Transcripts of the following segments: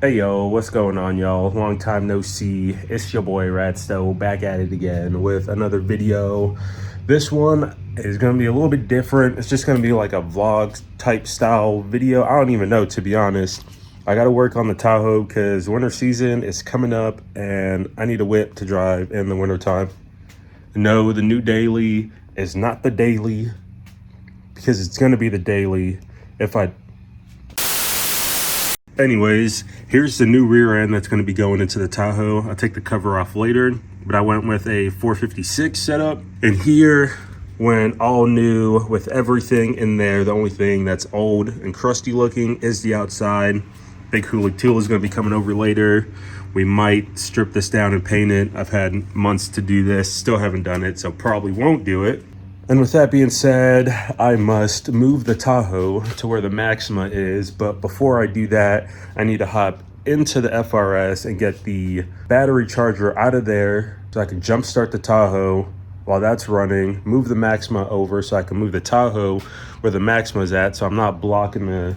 Hey yo, what's going on, y'all? Long time no see. It's your boy Radstow back at it again with another video. This one is gonna be a little bit different. It's just gonna be like a vlog type style video. I don't even know, to be honest. I gotta work on the Tahoe because winter season is coming up and I need a whip to drive in the winter time. No, the new daily is not the daily because it's gonna be the daily if I Anyways, here's the new rear end that's going to be going into the Tahoe. I'll take the cover off later, but I went with a 456 setup. And here went all new with everything in there. The only thing that's old and crusty looking is the outside. Big Hoolig tool is going to be coming over later. We might strip this down and paint it. I've had months to do this, still haven't done it, so probably won't do it. And with that being said, I must move the Tahoe to where the Maxima is. But before I do that, I need to hop into the FRS and get the battery charger out of there so I can jump start the Tahoe while that's running, move the Maxima over so I can move the Tahoe where the Maxima is at so I'm not blocking the...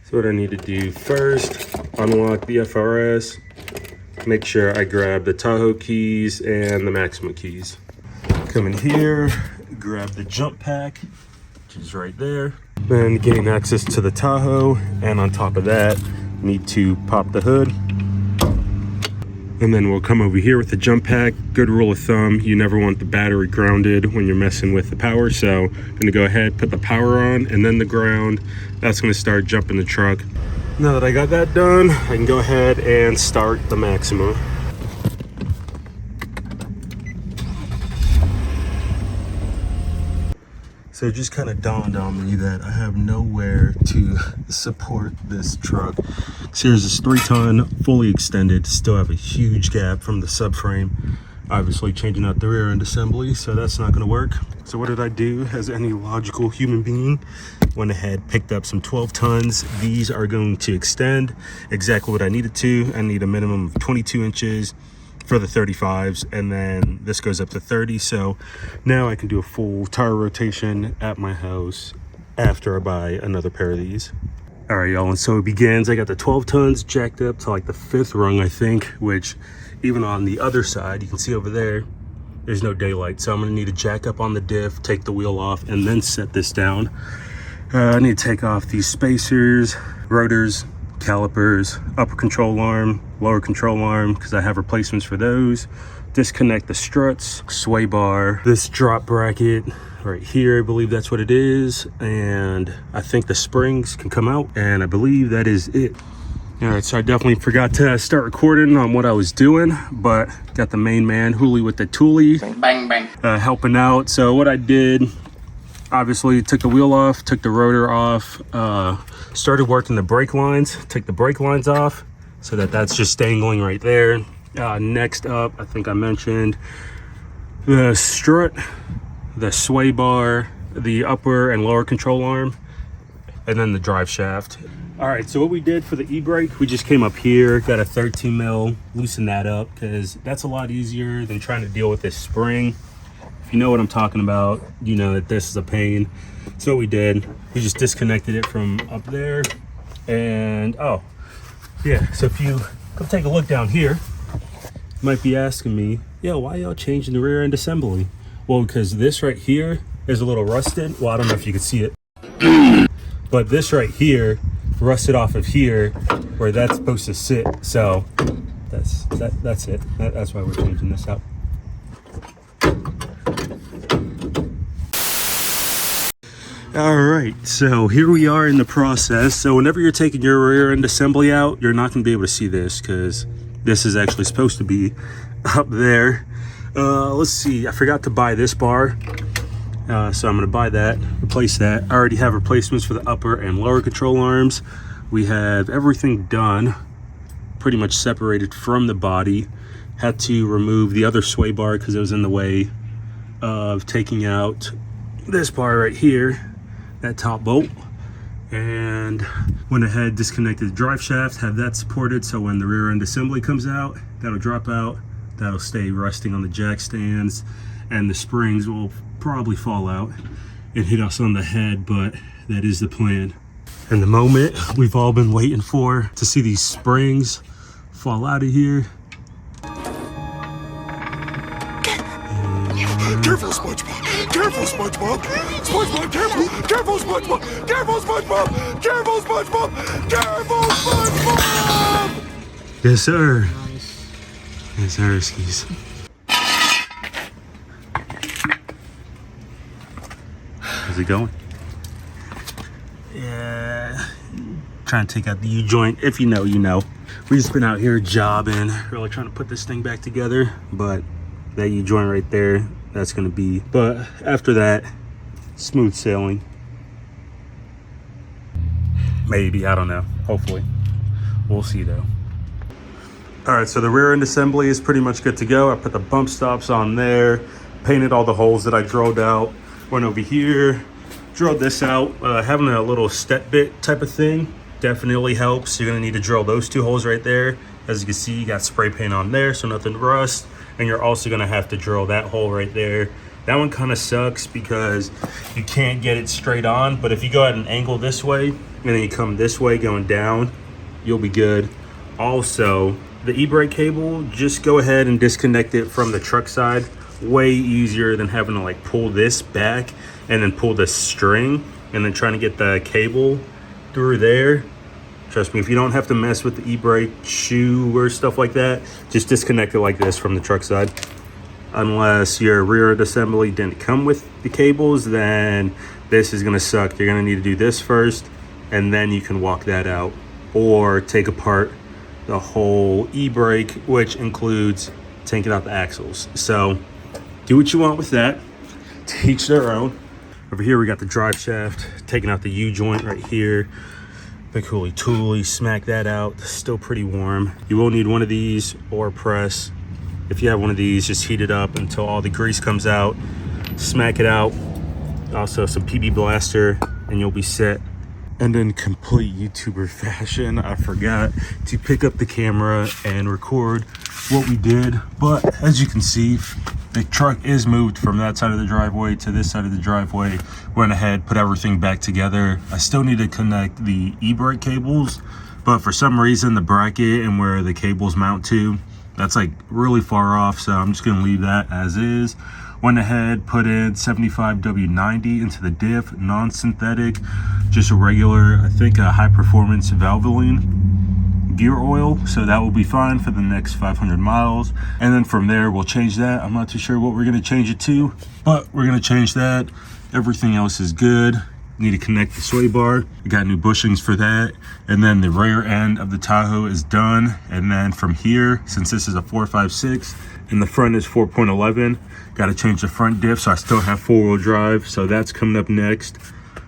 So what I need to do first, unlock the FRS, make sure I grab the Tahoe keys and the Maxima keys. Come in here, grab the jump pack, which is right there. Then gain access to the Tahoe, and on top of that, need to pop the hood. And then we'll come over here with the jump pack. Good rule of thumb, you never want the battery grounded when you're messing with the power. So I'm gonna go ahead, put the power on, and then the ground. That's gonna start jumping the truck. Now that I got that done, I can go ahead and start the Maxima. So it just kind of dawned on me that I have nowhere to support this truck. So here's this 3-ton, fully extended, still have a huge gap from the subframe. Obviously changing out the rear end assembly, so that's not gonna work. So what did I do as any logical human being? Went ahead, picked up some 12 tons. These are going to extend exactly what I needed to. I need a minimum of 22 inches for the 35s, and then this goes up to 30. So now I can do a full tire rotation at my house after I buy another pair of these. All right, y'all, and so it begins. I got the 12 tons jacked up to like the 5th rung, I think, which even on the other side, you can see over there, there's no daylight. So I'm gonna need to jack up on the diff, take the wheel off, and then set this down. I need to take off these spacers, rotors, calipers, upper control arm, lower control arm, because I have replacements for those. Disconnect the struts, sway bar, this drop bracket right here, I believe that's what it is, and I think the springs can come out, and I believe that is it. All right, so I definitely forgot to start recording on what I was doing, but got the main man, Hooli with the toolie, bang, bang. Helping out. So what I did, obviously took the wheel off, took the rotor off, started working the brake lines, took the brake lines off so that that's just dangling right there. Next up, I think I mentioned the strut, the sway bar, the upper and lower control arm, and then the drive shaft. All right, so what we did for the e-brake, we just came up here, got a 13 mil, loosened that up because that's a lot easier than trying to deal with this spring. If you know what I'm talking about, you know that this is a pain. So what we did, we just disconnected it from up there. And oh yeah, so if you come take a look down here, you might be asking me, yo, why y'all changing the rear end assembly? Well, because this right here is a little rusted. Well, I don't know if you can see it, but this right here rusted off of here where that's supposed to sit. So that's it. That's why we're changing this out. All right, so here we are in the process. So whenever you're taking your rear end assembly out, you're not gonna be able to see this because this is actually supposed to be up there. Let's see, I forgot to buy this bar. So I'm gonna buy that, replace that. I already have replacements for the upper and lower control arms. We have everything done, pretty much separated from the body. Had to remove the other sway bar because it was in the way of taking out this bar right here, that top bolt, and went ahead, disconnected the drive shaft, have that supported so when the rear end assembly comes out, that'll drop out, that'll stay resting on the jack stands, and the springs will probably fall out and hit us on the head, but that is the plan. And the moment we've all been waiting for, to see these springs fall out of here. Careful, SpongeBob! Careful, SpongeBob! SpongeBob, careful! Careful, SpongeBob! Careful, SpongeBob! Careful, SpongeBob! Careful, SpongeBob! Yes, sir. Yes, sir, skis. How's it going? Yeah. Trying to take out the U-joint. If you know, you know. We've just been out here jobbing, really trying to put this thing back together, but that U-joint right there, that's gonna be, but after that, smooth sailing. Maybe, I don't know, hopefully. We'll see though. All right, so the rear end assembly is pretty much good to go. I put the bump stops on there, painted all the holes that I drilled out, went over here, drilled this out. Having a little step bit type of thing definitely helps. You're gonna need to drill those two holes right there. As you can see, you got spray paint on there, so nothing rust. And you're also gonna have to drill that hole right there. That one kind of sucks because you can't get it straight on, but if you go at an angle this way, and then you come this way going down, you'll be good. Also, the e-brake cable, just go ahead and disconnect it from the truck side. Way easier than having to like pull this back and then pull the string and then trying to get the cable through there. Trust me, if you don't have to mess with the e-brake shoe or stuff like that, just disconnect it like this from the truck side. Unless your rear end assembly didn't come with the cables, then this is gonna suck. You're gonna need to do this first, and then you can walk that out. Or take apart the whole e-brake, which includes taking out the axles. So do what you want with that, to each their own. Over here we got the drive shaft, taking out the U-joint right here. Big hooly tooly, smack that out. Still pretty warm. You will need one of these or press. If you have one of these, just heat it up until all the grease comes out. Smack it out. Also some PB Blaster and you'll be set. And in complete YouTuber fashion, I forgot to pick up the camera and record what we did. But as you can see, the truck is moved from that side of the driveway to this side of the driveway. Went ahead, put everything back together. I still need to connect the e-brake cables, but for some reason the bracket and where the cables mount to, that's like really far off, so I'm just gonna leave that as is. Went ahead, put in 75W90 into the diff, non-synthetic, just a regular, I think a high performance Valvoline gear oil, so that will be fine for the next 500 miles. And then from there we'll change that. I'm not too sure what we're going to change it to, but we're going to change that. Everything else is good. Need to connect the sway bar. We got new bushings for that. And then the rear end of the Tahoe is done. And then from here, since this is a 4.56 and the front is 4.11, got to change the front diff, so I still have 4-wheel drive, so that's coming up next.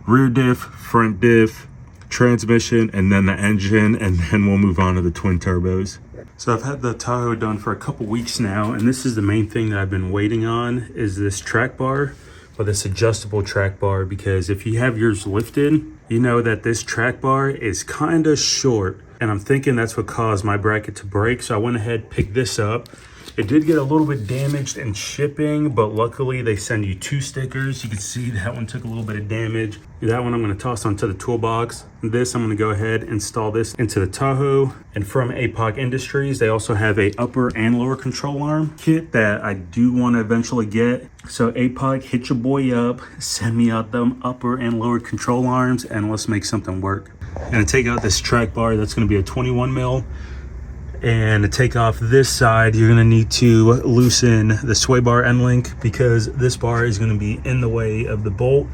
Rear diff, front diff, transmission, and then the engine, and then we'll move on to the twin turbos. So I've had the Tahoe done for a couple weeks now, and this is the main thing that I've been waiting on, is this track bar, or this adjustable track bar, because if you have yours lifted, you know that this track bar is kind of short, and I'm thinking that's what caused my bracket to break. So I went ahead, picked this up. It did get a little bit damaged in shipping, but luckily they send you 2 stickers. You can see that one took a little bit of damage. That one I'm gonna toss onto the toolbox. This, I'm gonna go ahead and install this into the Tahoe. And from APOC Industries, they also have a upper and lower control arm kit that I do wanna eventually get. So APOC, hit your boy up, send me out them upper and lower control arms, and let's make something work. I'm gonna take out this track bar. That's gonna be a 21 mil. And to take off this side, you're gonna need to loosen the sway bar end link, because this bar is gonna be in the way of the bolt,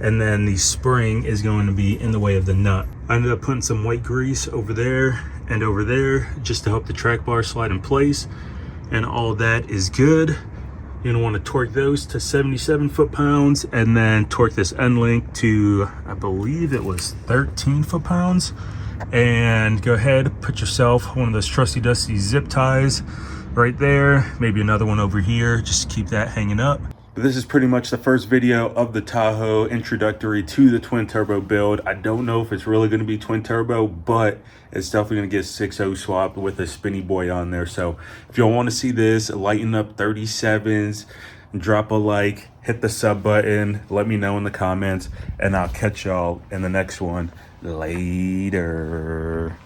and then the spring is going to be in the way of the nut. I ended up putting some white grease over there and over there just to help the track bar slide in place, and all that is good. You're gonna wanna torque those to 77 foot-pounds, and then torque this end link to, I believe it was 13 foot-pounds. And go ahead, put yourself one of those trusty dusty zip ties right there, maybe another one over here, just to keep that hanging up. But this is pretty much the first video of the Tahoe introductory to the twin turbo build. I don't know if it's really going to be twin turbo, but it's definitely going to get 6.0 swapped with a spinny boy on there. So if y'all want to see this lighten up 37s, drop a like, hit the sub button, let me know in the comments, and I'll catch y'all in the next one. Later.